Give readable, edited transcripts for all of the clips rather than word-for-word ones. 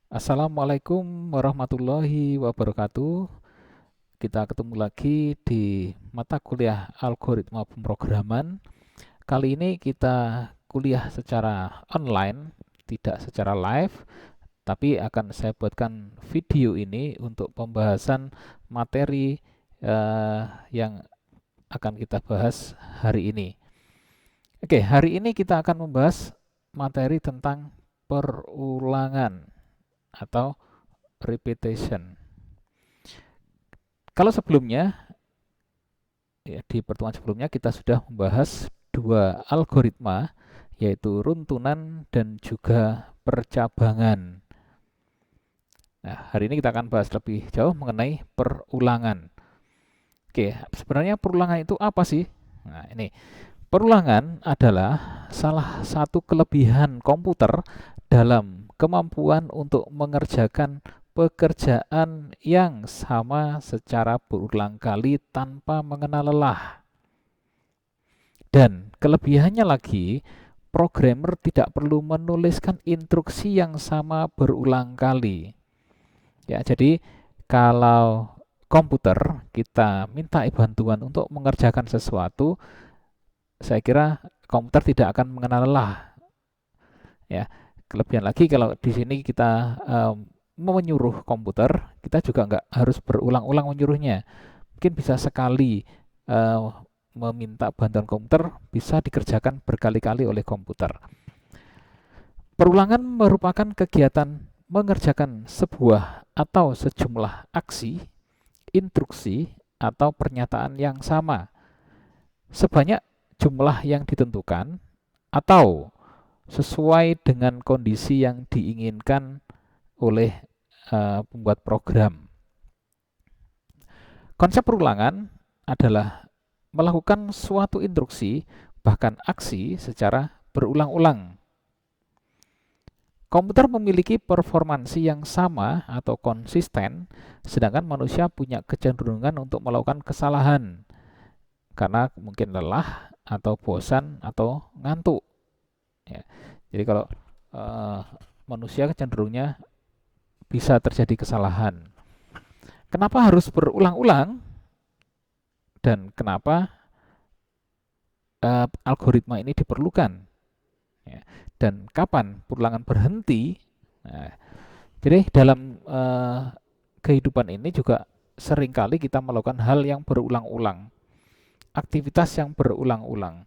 Assalamualaikum warahmatullahi wabarakatuh. Kita ketemu lagi di mata kuliah algoritma pemrograman. Kali ini kita kuliah secara online, tidak secara live, tapi akan saya buatkan video ini untuk pembahasan materi yang akan kita bahas hari ini. Oke, hari ini kita akan membahas materi tentang perulangan atau repetition. Kalau sebelumnya, ya, di pertemuan sebelumnya kita sudah membahas dua algoritma, yaitu runtunan dan juga percabangan. Nah, hari ini kita akan bahas lebih jauh mengenai perulangan. Oke, sebenarnya perulangan itu apa sih? Nah, ini perulangan adalah salah satu kelebihan komputer dalam kemampuan untuk mengerjakan pekerjaan yang sama secara berulang kali tanpa mengenal lelah. Dan kelebihannya lagi, programmer tidak perlu menuliskan instruksi yang sama berulang kali. Ya, jadi kalau komputer kita minta bantuan untuk mengerjakan sesuatu, saya kira komputer tidak akan mengenal lelah. Ya, kelebihan lagi kalau di sini kita menyuruh komputer, kita juga nggak harus berulang-ulang menyuruhnya. Mungkin bisa sekali meminta bantuan komputer, bisa dikerjakan berkali-kali oleh komputer. Perulangan merupakan kegiatan mengerjakan sebuah atau sejumlah aksi, instruksi, atau pernyataan yang sama sebanyak jumlah yang ditentukan atau sesuai dengan kondisi yang diinginkan oleh pembuat program. Konsep perulangan adalah melakukan suatu instruksi, bahkan aksi secara berulang-ulang. Komputer memiliki performansi yang sama atau konsisten, sedangkan manusia punya kecenderungan untuk melakukan kesalahan karena mungkin lelah atau bosan atau ngantuk. Ya. Jadi kalau uh, manusia cenderungnya bisa terjadi kesalahan. Kenapa harus berulang-ulang dan kenapa algoritma ini diperlukan? Ya. Dan kapan perulangan berhenti? Nah, jadi dalam kehidupan ini juga seringkali kita melakukan hal yang berulang-ulang, aktivitas yang berulang-ulang.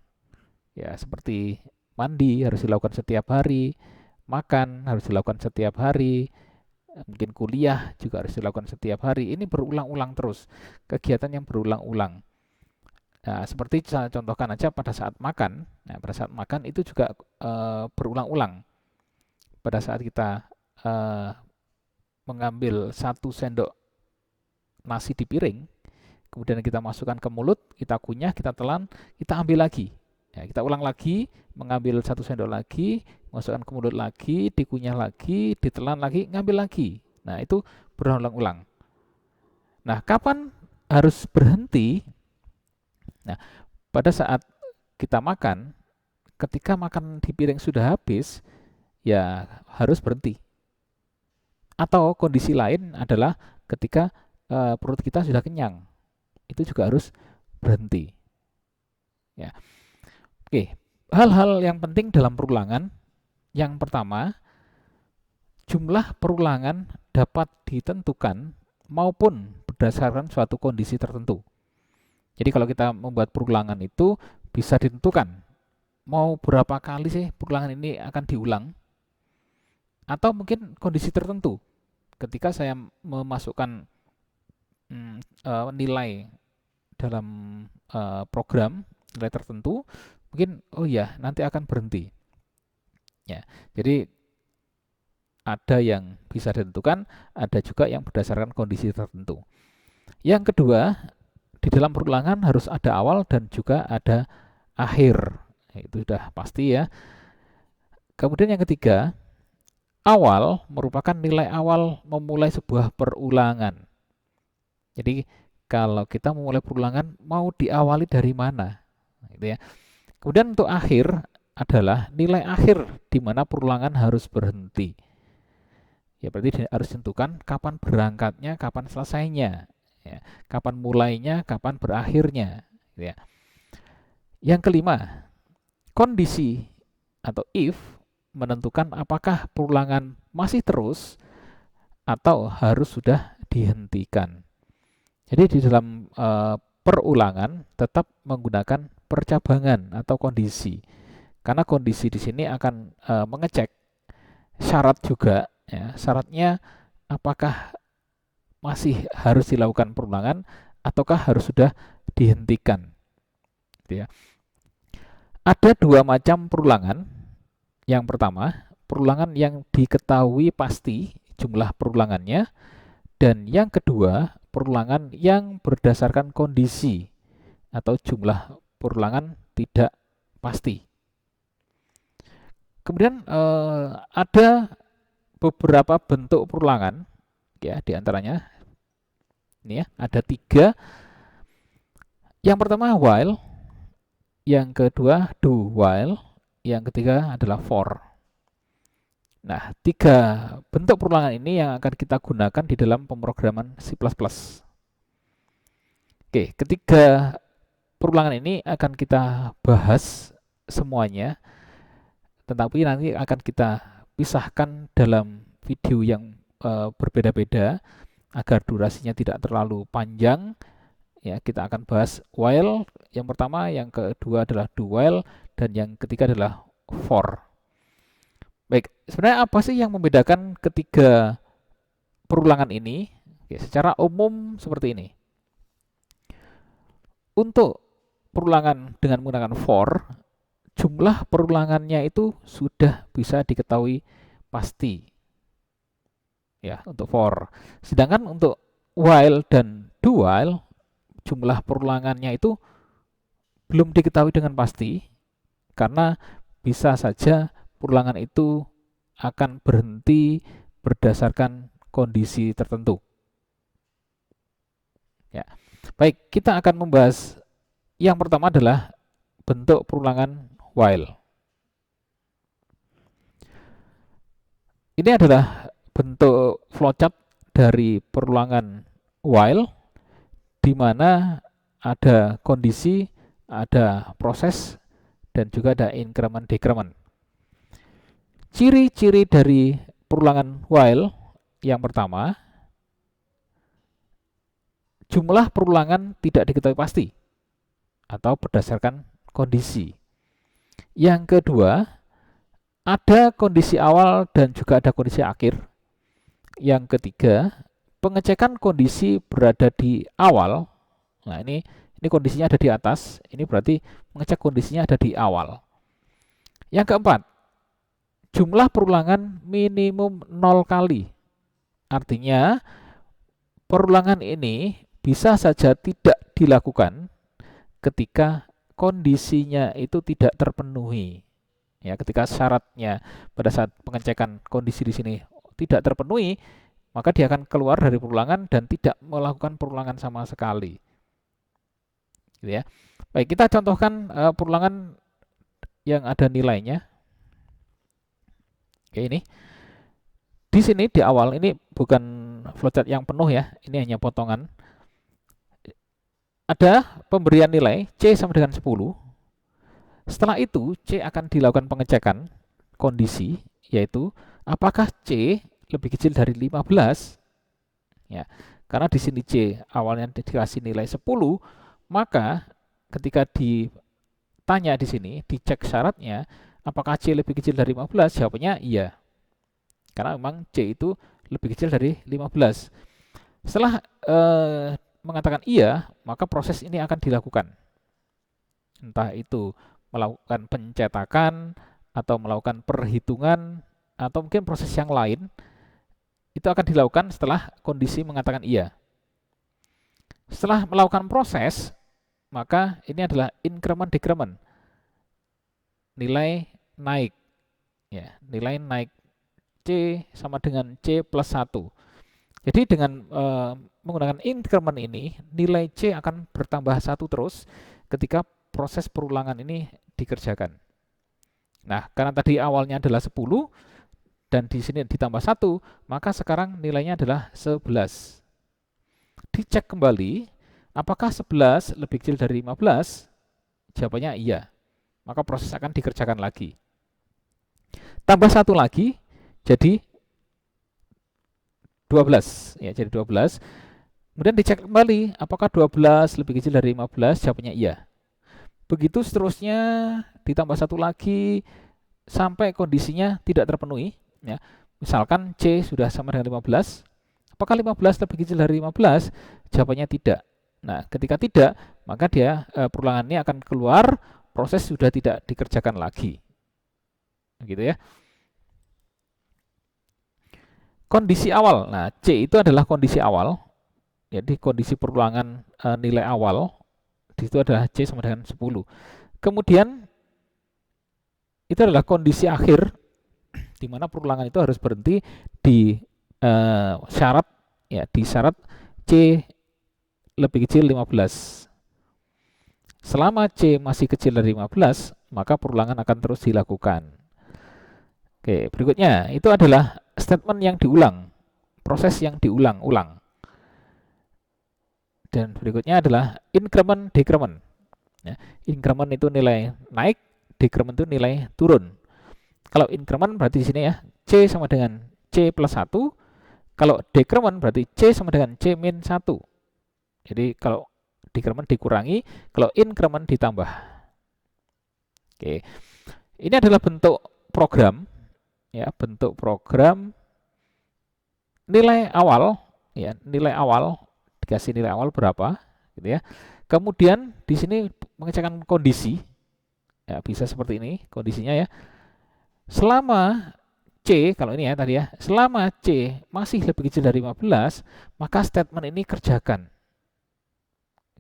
Ya, seperti mandi harus dilakukan setiap hari, makan harus dilakukan setiap hari, mungkin kuliah juga harus dilakukan setiap hari. Ini berulang-ulang terus, kegiatan yang berulang-ulang. Nah, seperti saya contohkan aja pada saat makan. Nah, pada saat makan itu juga berulang-ulang. Pada saat kita uh, mengambil satu sendok nasi di piring, kemudian kita masukkan ke mulut, kita kunyah, kita telan, kita ambil lagi. Ya, kita ulang lagi, mengambil satu sendok lagi, masukkan ke mulut lagi, dikunyah lagi, ditelan lagi, ngambil lagi. Nah, itu berulang-ulang. Nah, kapan harus berhenti? Nah, pada saat kita makan, ketika makan di piring sudah habis, ya harus berhenti. Atau kondisi lain adalah ketika perut kita sudah kenyang, itu juga harus berhenti. Ya, oke. Hal-hal yang penting dalam perulangan, yang pertama, jumlah perulangan dapat ditentukan maupun berdasarkan suatu kondisi tertentu. Jadi kalau kita membuat perulangan itu bisa ditentukan mau berapa kali sih perulangan ini akan diulang, atau mungkin kondisi tertentu. Ketika saya memasukkan nilai dalam program, nilai tertentu, mungkin oh ya nanti akan berhenti. Ya, jadi ada yang bisa ditentukan, ada juga yang berdasarkan kondisi tertentu. Yang kedua, di dalam perulangan harus ada awal dan juga ada akhir. Itu sudah pasti ya. Kemudian yang ketiga, awal merupakan nilai awal memulai sebuah perulangan. Jadi kalau kita memulai perulangan mau diawali dari mana? Gitu ya. Kemudian untuk akhir adalah nilai akhir di mana perulangan harus berhenti. Ya berarti harus ditentukan kapan berangkatnya, kapan selesainya, ya. Kapan mulainya, kapan berakhirnya, ya. Yang kelima, kondisi atau if menentukan apakah perulangan masih terus atau harus sudah dihentikan. Jadi di dalam perulangan tetap menggunakan percabangan atau kondisi. Karena kondisi di sini akan mengecek syarat juga, ya. Syaratnya apakah masih harus dilakukan perulangan ataukah harus sudah dihentikan, gitu ya. Ada dua macam perulangan. Yang pertama, perulangan yang diketahui pasti jumlah perulangannya, dan yang kedua, perulangan yang berdasarkan kondisi atau jumlah perulangan tidak pasti. Kemudian ada beberapa bentuk perulangan, ya, diantaranya ini ya, ada 3. Yang pertama while, yang kedua do while, yang ketiga adalah for. Nah, 3 bentuk perulangan ini yang akan kita gunakan di dalam pemrograman C++. Oke, ketiga perulangan ini akan kita bahas semuanya, tetapi nanti akan kita pisahkan dalam video yang berbeda-beda agar durasinya tidak terlalu panjang. Ya, kita akan bahas while yang pertama, yang kedua adalah do while, dan yang ketiga adalah for. Baik, sebenarnya apa sih yang membedakan ketiga perulangan ini? Oke, secara umum seperti ini. Untuk perulangan dengan menggunakan for, jumlah perulangannya itu sudah bisa diketahui pasti. Ya, untuk for. Sedangkan untuk while dan do while, jumlah perulangannya itu belum diketahui dengan pasti, karena bisa saja perulangan itu akan berhenti berdasarkan kondisi tertentu. Ya. Baik, kita akan membahas yang pertama adalah bentuk perulangan while. Ini adalah bentuk flowchart dari perulangan while, di mana ada kondisi, ada proses, dan juga ada increment decrement. Ciri-ciri dari perulangan while yang pertama, jumlah perulangan tidak diketahui pasti atau berdasarkan kondisi. Yang kedua, ada kondisi awal dan juga ada kondisi akhir. Yang ketiga, pengecekan kondisi berada di awal. Nah, ini kondisinya ada di atas, ini berarti mengecek kondisinya ada di awal. Yang keempat, jumlah perulangan minimum 0 kali. Artinya, perulangan ini bisa saja tidak dilakukan ketika kondisinya itu tidak terpenuhi. Ya, ketika syaratnya pada saat pengecekan kondisi di sini tidak terpenuhi, maka dia akan keluar dari perulangan dan tidak melakukan perulangan sama sekali. Gitu ya. Baik, kita contohkan perulangan yang ada nilainya. Oke, ini. Di sini di awal ini bukan flowchart yang penuh ya, ini hanya potongan. Ada pemberian nilai C sama dengan 10. Setelah itu C akan dilakukan pengecekan kondisi, yaitu apakah C lebih kecil dari 15. Ya, karena di sini C awalnya dikasih nilai 10, maka ketika ditanya di sini, dicek syaratnya, apakah C lebih kecil dari 15? Jawabannya iya. Karena memang C itu lebih kecil dari 15. Setelah mengatakan iya, maka proses ini akan dilakukan. Entah itu melakukan pencetakan, atau melakukan perhitungan, atau mungkin proses yang lain, itu akan dilakukan setelah kondisi mengatakan iya. Setelah melakukan proses, maka ini adalah increment decrement. Nilai naik. Ya, nilai naik C sama dengan C plus 1. Jadi dengan menggunakan increment ini, nilai C akan bertambah 1 terus ketika proses perulangan ini dikerjakan. Nah, karena tadi awalnya adalah 10, dan di sini ditambah 1, maka sekarang nilainya adalah 11. Dicek kembali, apakah 11 lebih kecil dari 15? Jawabannya iya. Maka proses akan dikerjakan lagi. Tambah 1 lagi, jadi 12. Ya, jadi 12. Kemudian dicek kembali, apakah 12 lebih kecil dari 15? Jawabannya iya. Begitu seterusnya, ditambah 1 lagi, sampai kondisinya tidak terpenuhi. Ya. Misalkan C sudah sama dengan 15, apakah 15 lebih kecil dari 15? Jawabannya tidak. Nah, ketika tidak, maka dia perulangan ini akan keluar, proses sudah tidak dikerjakan lagi. Gitu ya. Kondisi awal. Nah, C itu adalah kondisi awal. Jadi kondisi perulangan nilai awal di situ adalah C sama dengan 10. Kemudian itu adalah kondisi akhir di mana perulangan itu harus berhenti di syarat ya, di syarat C lebih kecil 15. Selama C masih kecil dari 15, maka perulangan akan terus dilakukan. Oke, berikutnya itu adalah statement yang diulang, proses yang diulang-ulang. Dan berikutnya adalah increment decrement. Ya, increment itu nilai naik, decrement itu nilai turun. Kalau increment berarti di sini ya, C sama dengan C plus 1. Kalau decrement berarti C sama dengan C min 1. Jadi kalau decrement dikurangi, kalau increment ditambah. Oke. Ini adalah bentuk program ya, bentuk program nilai awal ya, nilai awal dikasih nilai awal berapa gitu ya. Kemudian di sini mengecekkan kondisi. Ya, bisa seperti ini kondisinya ya. Selama C, kalau ini ya tadi ya, selama C masih lebih kecil dari 15, maka statement ini kerjakan.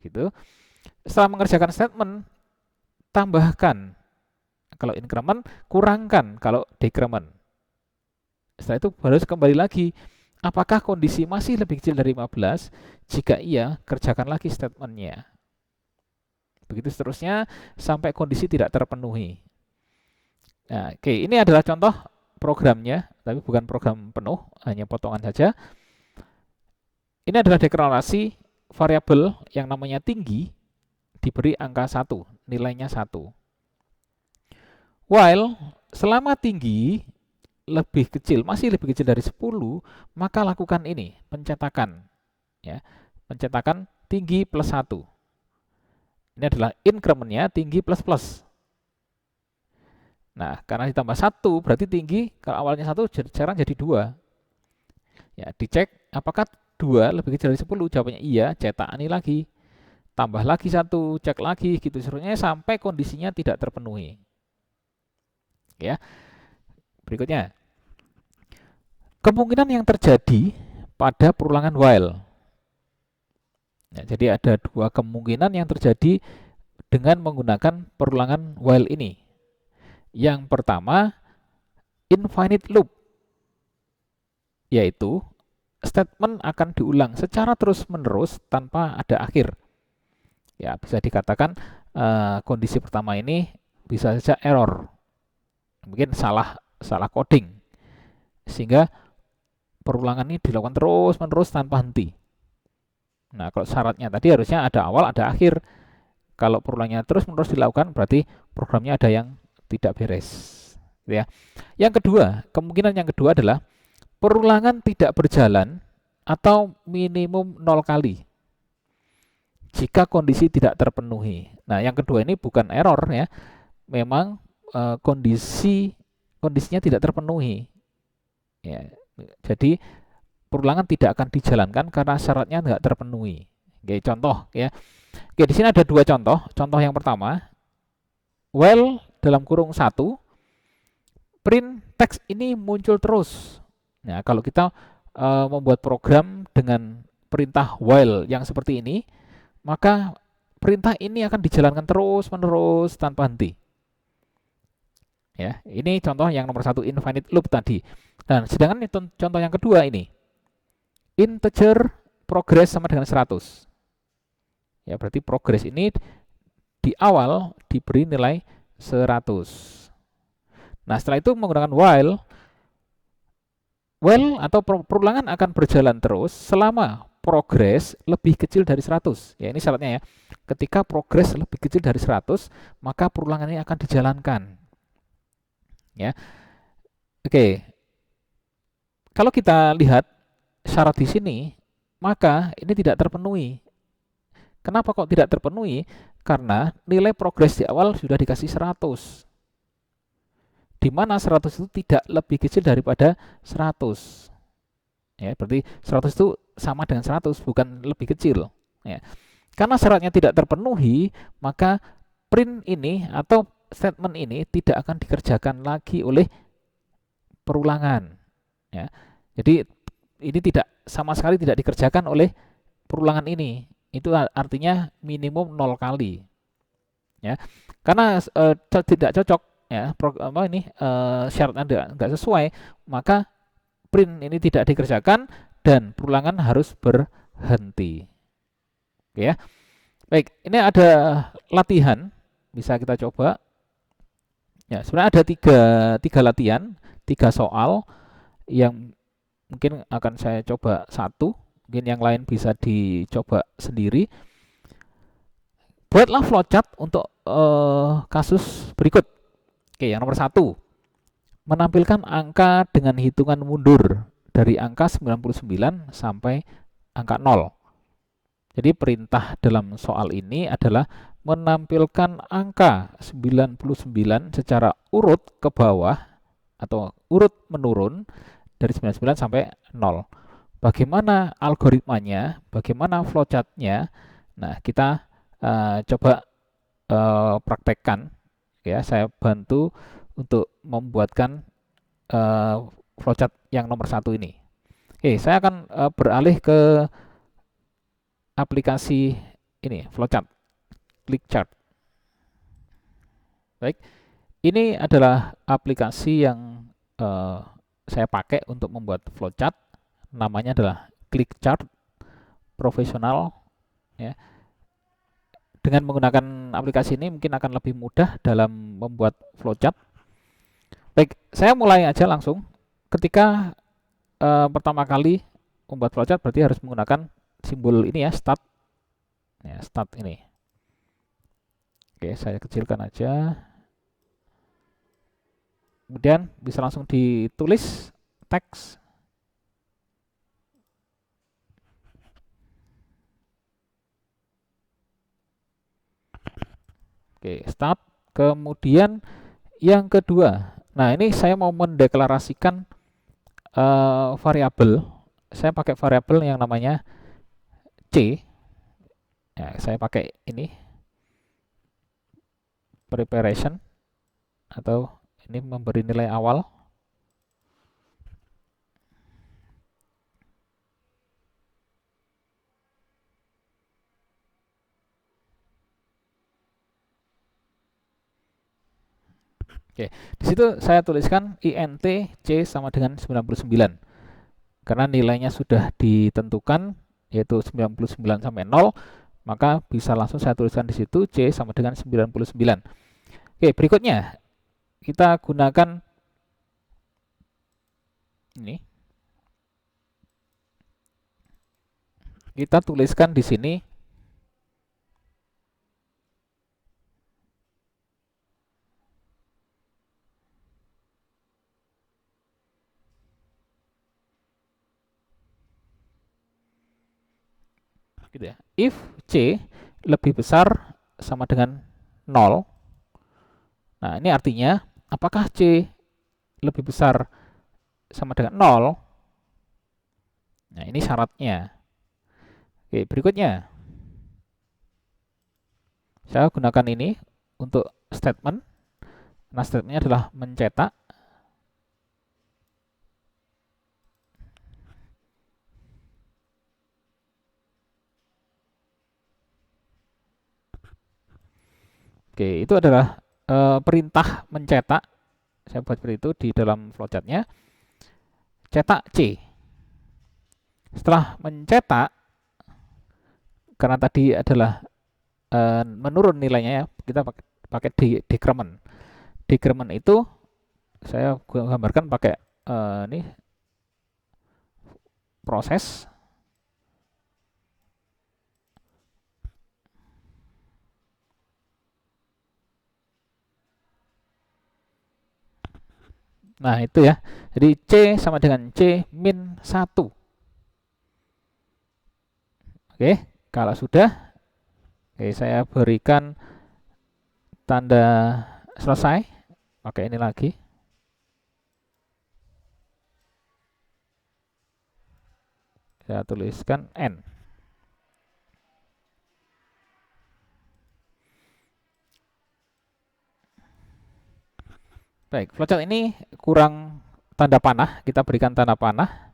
Gitu. Setelah mengerjakan statement, tambahkan kalau increment, kurangkan kalau decrement. Setelah itu baru kembali lagi, apakah kondisi masih lebih kecil dari 15? Jika iya, kerjakan lagi statementnya. Begitu seterusnya sampai kondisi tidak terpenuhi. Nah, oke, ini adalah contoh programnya, tapi bukan program penuh, hanya potongan saja. Ini adalah deklarasi variabel yang namanya tinggi diberi angka 1, nilainya 1. While selama tinggi lebih kecil, masih lebih kecil dari 10, maka lakukan ini, pencetakan. Ya, pencetakan tinggi plus 1. Ini adalah incrementnya tinggi plus plus. Nah, karena ditambah 1, berarti tinggi, kalau awalnya 1, sekarang jadi 2. Ya, dicek apakah 2 lebih kecil dari 10, jawabannya iya, cetak ini lagi. Tambah lagi 1, cek lagi, gitu seterusnya sampai kondisinya tidak terpenuhi. Ya. Berikutnya. Kemungkinan yang terjadi pada perulangan while. Ya, jadi ada dua kemungkinan yang terjadi dengan menggunakan perulangan while ini. Yang pertama, infinite loop, yaitu statement akan diulang secara terus-menerus tanpa ada akhir. Ya, bisa dikatakan kondisi pertama ini bisa saja error, mungkin salah coding, sehingga perulangan ini dilakukan terus-menerus tanpa henti. Nah, kalau syaratnya tadi harusnya ada awal, ada akhir. Kalau perulangannya terus-menerus dilakukan, berarti programnya ada yang tidak beres. Ya. Yang kedua, kemungkinan yang kedua adalah perulangan tidak berjalan atau minimum 0 kali jika kondisi tidak terpenuhi. Nah, yang kedua ini bukan error ya, memang kondisinya tidak terpenuhi. Ya, jadi perulangan tidak akan dijalankan karena syaratnya tidak terpenuhi. Oke, contoh ya. Oke, di sini ada dua contoh. Contoh yang pertama, while dalam kurung 1, print teks ini muncul terus. Nah, kalau kita membuat program dengan perintah while yang seperti ini, maka perintah ini akan dijalankan terus-menerus tanpa henti. Ya, ini contoh yang nomor 1, infinite loop tadi. Dan sedangkan contoh yang kedua ini, integer progress sama dengan 100. Ya, berarti progress ini di awal diberi nilai 100. Nah, setelah itu menggunakan while, While atau perulangan akan berjalan terus selama progres lebih kecil dari 100. Ya, ini syaratnya ya. Ketika progres lebih kecil dari 100, maka perulangan ini akan dijalankan. Ya. Oke. Kalau kita lihat syarat di sini, maka ini tidak terpenuhi. Kenapa kok tidak terpenuhi? Karena nilai progres di awal sudah dikasih 100. Di mana 100 itu tidak lebih kecil daripada 100. Ya, berarti 100 itu sama dengan 100, bukan lebih kecil. Ya. Karena syaratnya tidak terpenuhi, maka print ini atau statement ini tidak akan dikerjakan lagi oleh perulangan. Ya. Jadi ini tidak sama sekali tidak dikerjakan oleh perulangan ini. Itu artinya minimum 0 kali. Ya. Karena tidak cocok ya syaratnya enggak sesuai, maka print ini tidak dikerjakan dan perulangan harus berhenti. Oke ya. Baik, ini ada latihan bisa kita coba. Ya, sebenarnya ada tiga latihan, 3 soal yang mungkin akan saya coba satu, mungkin yang lain bisa dicoba sendiri. Buatlah flowchart untuk kasus berikut. Oke, yang nomor 1, menampilkan angka dengan hitungan mundur dari angka 99 sampai angka 0. Jadi perintah dalam soal ini adalah menampilkan angka 99 secara urut ke bawah atau urut menurun dari 99 sampai 0. Bagaimana algoritmanya, bagaimana flowchartnya? Nah, kita coba praktekkan. Ya, saya bantu untuk membuatkan flowchart yang nomor 1 ini. Oke, saya akan beralih ke aplikasi ini, flowchart, ClickChart. Baik, ini adalah aplikasi yang saya pakai untuk membuat flowchart. Namanya adalah ClickChart Profesional. Ya. Dengan menggunakan aplikasi ini mungkin akan lebih mudah dalam membuat flowchart. Baik, saya mulai aja langsung. Ketika pertama kali membuat flowchart berarti harus menggunakan simbol ini ya, start. Ya, start ini. Oke, saya kecilkan aja. Kemudian bisa langsung ditulis teks. Oke, start. Kemudian yang kedua, nah ini saya mau mendeklarasikan variabel. Saya pakai variabel yang namanya C. Ya, saya pakai ini preparation atau ini memberi nilai awal. Oke, di situ saya tuliskan int c sama dengan 99. Karena nilainya sudah ditentukan yaitu 99 sampai 0, maka bisa langsung saya tuliskan di situ c sama dengan 99. Oke, berikutnya kita gunakan ini. Kita tuliskan di sini gitu ya. If C lebih besar sama dengan 0. Nah, ini artinya apakah C lebih besar sama dengan 0? Nah, ini syaratnya. Oke, berikutnya. Saya gunakan ini untuk statement. Nah, statementnya adalah mencetak. Oke, itu adalah perintah mencetak. Saya buat seperti itu di dalam flowchartnya. Cetak C. Setelah mencetak, karena tadi adalah menurun nilainya ya, kita pakai decrement. Decrement itu saya gambarkan pakai ini proses. Nah, itu ya. Jadi C sama dengan C min 1. Oke, kalau sudah, oke, saya berikan tanda selesai. Pakai ini lagi. Saya tuliskan N. Baik, flowchart ini kurang tanda panah. Kita berikan tanda panah.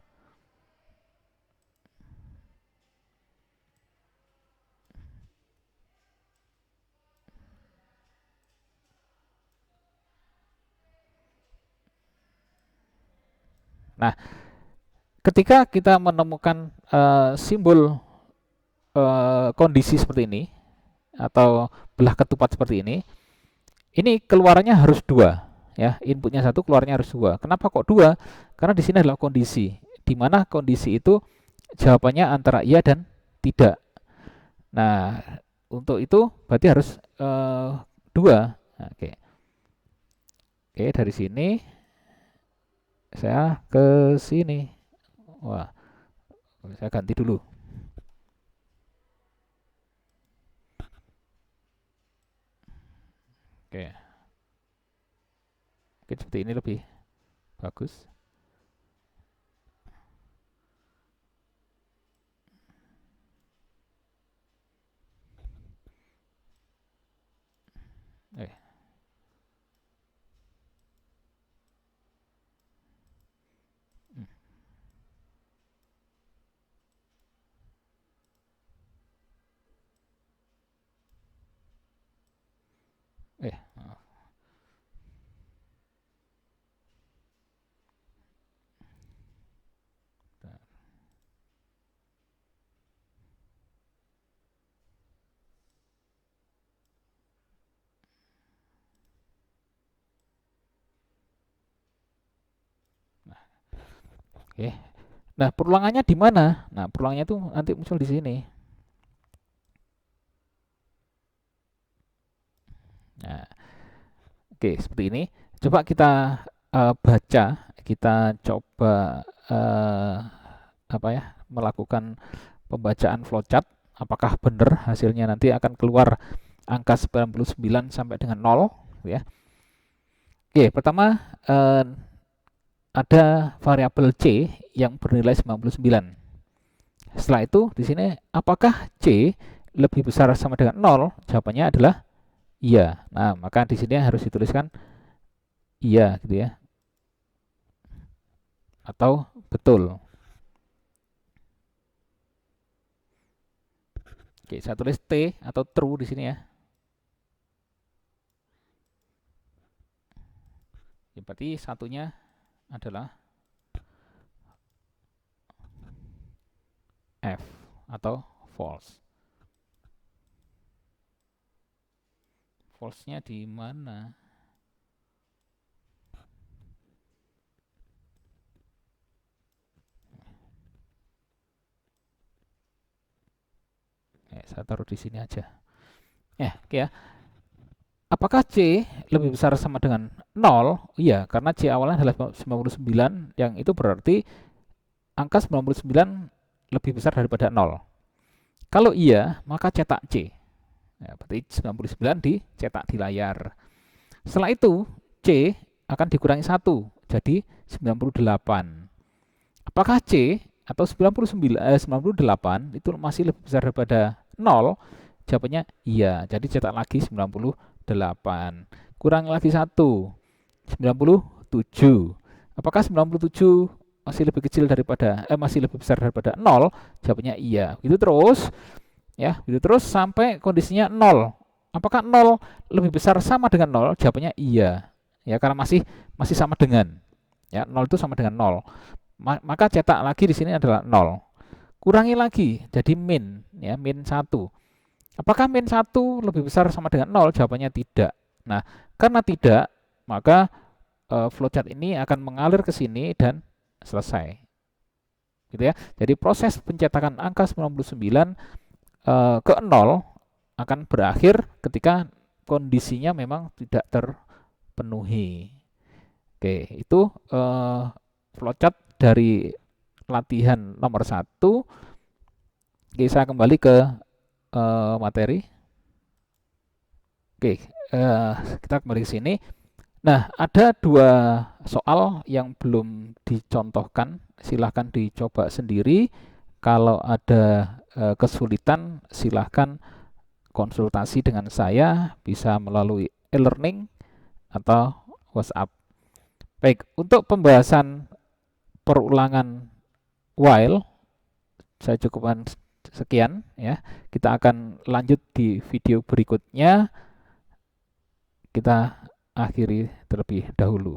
Nah, ketika kita menemukan simbol kondisi seperti ini, atau belah ketupat seperti ini keluarnya harus 2. Ya, inputnya 1, keluarnya harus 2. Kenapa kok 2? Karena di sini adalah kondisi, di mana kondisi itu jawabannya antara iya dan tidak. Nah, untuk itu berarti harus 2. Nah, oke. Oke, dari sini saya ke sini. Wah, saya ganti dulu. Oke, mungkin seperti ini lebih bagus. Eh, hmm, maaf. Oke. Nah, perulangannya di mana? Nah, perulangannya itu nanti muncul di sini. Nah, oke, seperti ini. Coba kita baca, kita coba apa ya, melakukan pembacaan flowchart. Apakah benar hasilnya nanti akan keluar angka 99 sampai dengan 0, ya. Oke, pertama ada variabel C yang bernilai 99. Setelah itu di sini apakah C lebih besar sama dengan 0? Jawabannya adalah iya. Nah, maka di sini harus dituliskan iya gitu ya. Atau betul. Oke, saya tulis T atau true di sini ya. Ya, berarti satunya adalah F atau false. False-nya di mana? Saya taruh di sini aja. Oke ya. Apakah C lebih besar sama dengan 0? Iya, karena C awalnya adalah 99, yang itu berarti angka 99 lebih besar daripada 0. Kalau iya, maka cetak C. Ya, berarti 99 dicetak di layar. Setelah itu, C akan dikurangi 1, jadi 98. Apakah C atau 98 itu masih lebih besar daripada 0? Jawabannya iya, jadi cetak lagi 98. Kurang lagi 1, 97. Apakah 97 masih lebih kecil daripada masih lebih besar daripada 0? Jawabannya iya. Itu terus ya, itu terus sampai kondisinya 0. Apakah 0 lebih besar sama dengan 0? Jawabannya iya. Ya, karena masih sama dengan. Ya, 0 itu sama dengan 0. Maka cetak lagi di sini adalah 0. Kurangi lagi jadi min, ya, min 1. Apakah min 1 lebih besar sama dengan 0? Jawabannya tidak. Nah, karena tidak, maka flowchart ini akan mengalir ke sini dan selesai. gitu ya. Jadi proses pencetakan angka 99 ke 0 akan berakhir ketika kondisinya memang tidak terpenuhi. Oke, itu flowchart dari latihan nomor 1. Oke, saya kembali ke materi. Oke, kita kembali ke sini. Nah, ada 2 soal yang belum dicontohkan. Silahkan dicoba sendiri. Kalau ada kesulitan, silahkan konsultasi dengan saya, bisa melalui e-learning atau WhatsApp. Baik, untuk pembahasan perulangan while, saya cukupkan sekian ya. Kita akan lanjut di video berikutnya. Kita akhiri terlebih dahulu.